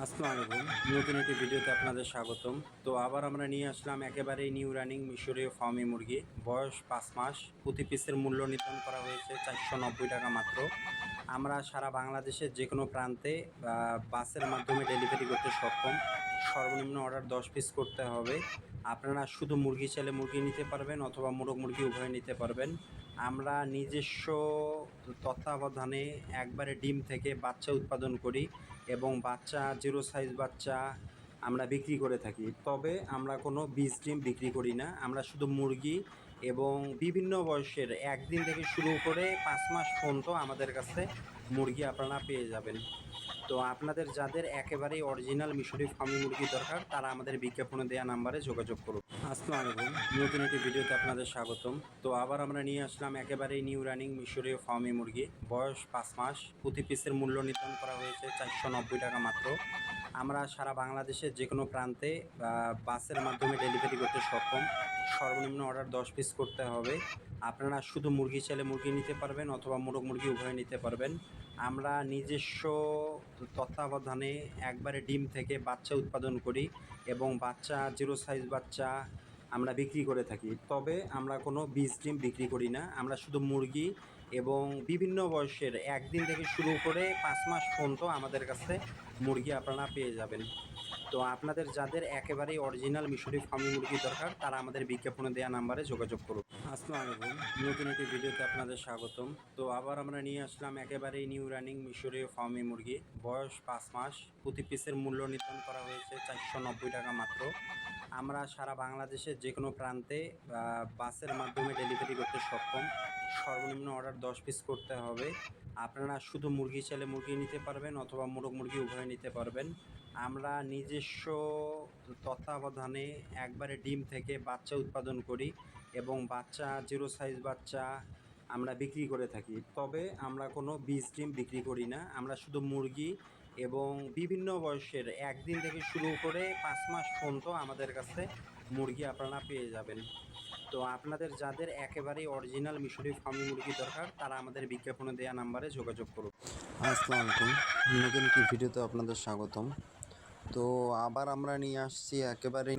আসসালামু আলাইকুম। নতুন একটি ভিডিওতে আপনাদের স্বাগতম। তো আবার আমরা নিয়ে আসলাম একেবারেই নিউ রানিং মিশরীয় ফার্মি মুরগি। বয়স ৫ মাস। প্রতি পিসের মূল্য নির্ধারণ করা হয়েছে ৪৯০ টাকা মাত্র। আমরা সারা বাংলাদেশের যে কোনো প্রান্তে বাসের মাধ্যমে ডেলিভারি করতে সক্ষম। সর্বনিম্ন অর্ডার ১০ পিস করতে হবে। আপনারা শুধু মুরগি চাইলে মুরগি নিতে পারবেন অথবা মোরগ মুরগি উভয় নিতে পারবেন। আমরা নিজস্ব তত্ত্বাবধানে একবারে ডিম থেকে বাচ্চা উৎপাদন করি এবং বাচ্চা জিরো সাইজ বাচ্চা আমরা বিক্রি করে থাকি। তবে আমরা কোনো বীজ ডিম বিক্রি করি না। আমরা শুধু মুরগি এবং বিভিন্ন বয়সের ১ দিন থেকে শুরু করে ৫ মাস পর্যন্ত আমাদের কাছে মুরগি আপনারা পেয়ে যাবেন। তো আপনাদের যাদের একেবারেই অরিজিনাল মিশরী ফার্মি মুরগি দরকার তারা আমাদের বিজ্ঞাপনে দেওয়া নাম্বারে যোগাযোগ করুন। আসসালামু আলাইকুম। নতুন একটি ভিডিওতে আপনাদের স্বাগতম। তো আবার আমরা নিয়ে আসলাম একেবারেই নিউ রানিং মিশরীয় ফার্মি মুরগি। বয়স ৫ মাস। প্রতি পিসের মূল্য নির্ধারণ করা হয়েছে ৪৯০ টাকা মাত্র। আমরা সারা বাংলাদেশের যে কোনো প্রান্তে বাসের মাধ্যমে ডেলিভারি করতে সক্ষম। সর্বনিম্ন অর্ডার ১০ পিস করতে হবে। আপনারা শুধু মুরগি চাইলে মুরগি নিতে পারবেন অথবা মোরগ মুরগি উভয় নিতে পারবেন। আমরা নিজস্ব তত্ত্বাবধানে একবারে ডিম থেকে বাচ্চা উৎপাদন করি এবং বাচ্চা জিরো সাইজ বাচ্চা আমরা বিক্রি করে থাকি। তবে আমরা কোনো বীজ ডিম বিক্রি করি না। আমরা শুধু মুরগি এবং বিভিন্ন বয়সের ১ দিন থেকে শুরু করে ৫ মাস পর্যন্ত আমাদের কাছে মুরগি আপনারা পেয়ে যাবেন। তো আপনাদের যাদের একেবারেই অরিজিনাল মিশরী ফার্মি মুরগি দরকার তারা আমাদের বিজ্ঞাপনে দেওয়া নাম্বারে যোগাযোগ করুন। আসসালামু আলাইকুম। নতুন একটি ভিডিওতে আপনাদের স্বাগতম। তো আবার আমরা নিয়ে আসলাম একেবারেই নিউ রানিং মিশরীয় ফার্মি মুরগি। বয়স ৫ মাস। প্রতি পিসের মূল্য নির্ধারণ করা হয়েছে ৪৯০ টাকা মাত্র। আমরা সারা বাংলাদেশের যে কোনো প্রান্তে বাসের মাধ্যমে ডেলিভারি করতে সক্ষম। সর্বনিম্ন অর্ডার ১০ পিস করতে হবে। আপনারা শুধু মুরগি চাইলে মুরগি নিতে পারবেন অথবা মোরগ মুরগি উভয় নিতে পারবেন। আমরা নিজস্ব তত্ত্বাবধানে একবারে ডিম থেকে বাচ্চা উৎপাদন করি এবং বাচ্চা জিরো সাইজ বাচ্চা আমরা বিক্রি করে থাকি। তবে আমরা কোনো বীজ ডিম বিক্রি করি না। আমরা শুধু মুরগি এবং বিভিন্ন বয়সের ১ দিন থেকে শুরু করে ৫ মাস পর্যন্ত আমাদের কাছে মুরগি আপনারা পেয়ে যাবেন। তো আপনাদের যাদের একেবারেই অরিজিনাল মিশরী ফার্মি মুরগি দরকার তারা আমাদের বিজ্ঞাপনে দেওয়া নাম্বারে যোগাযোগ করুন। আসসালামু আলাইকুম। নতুন একটি ভিডিওতে আপনাদের স্বাগতম। তো আবার আমরা নিয়ে আসছি একেবারে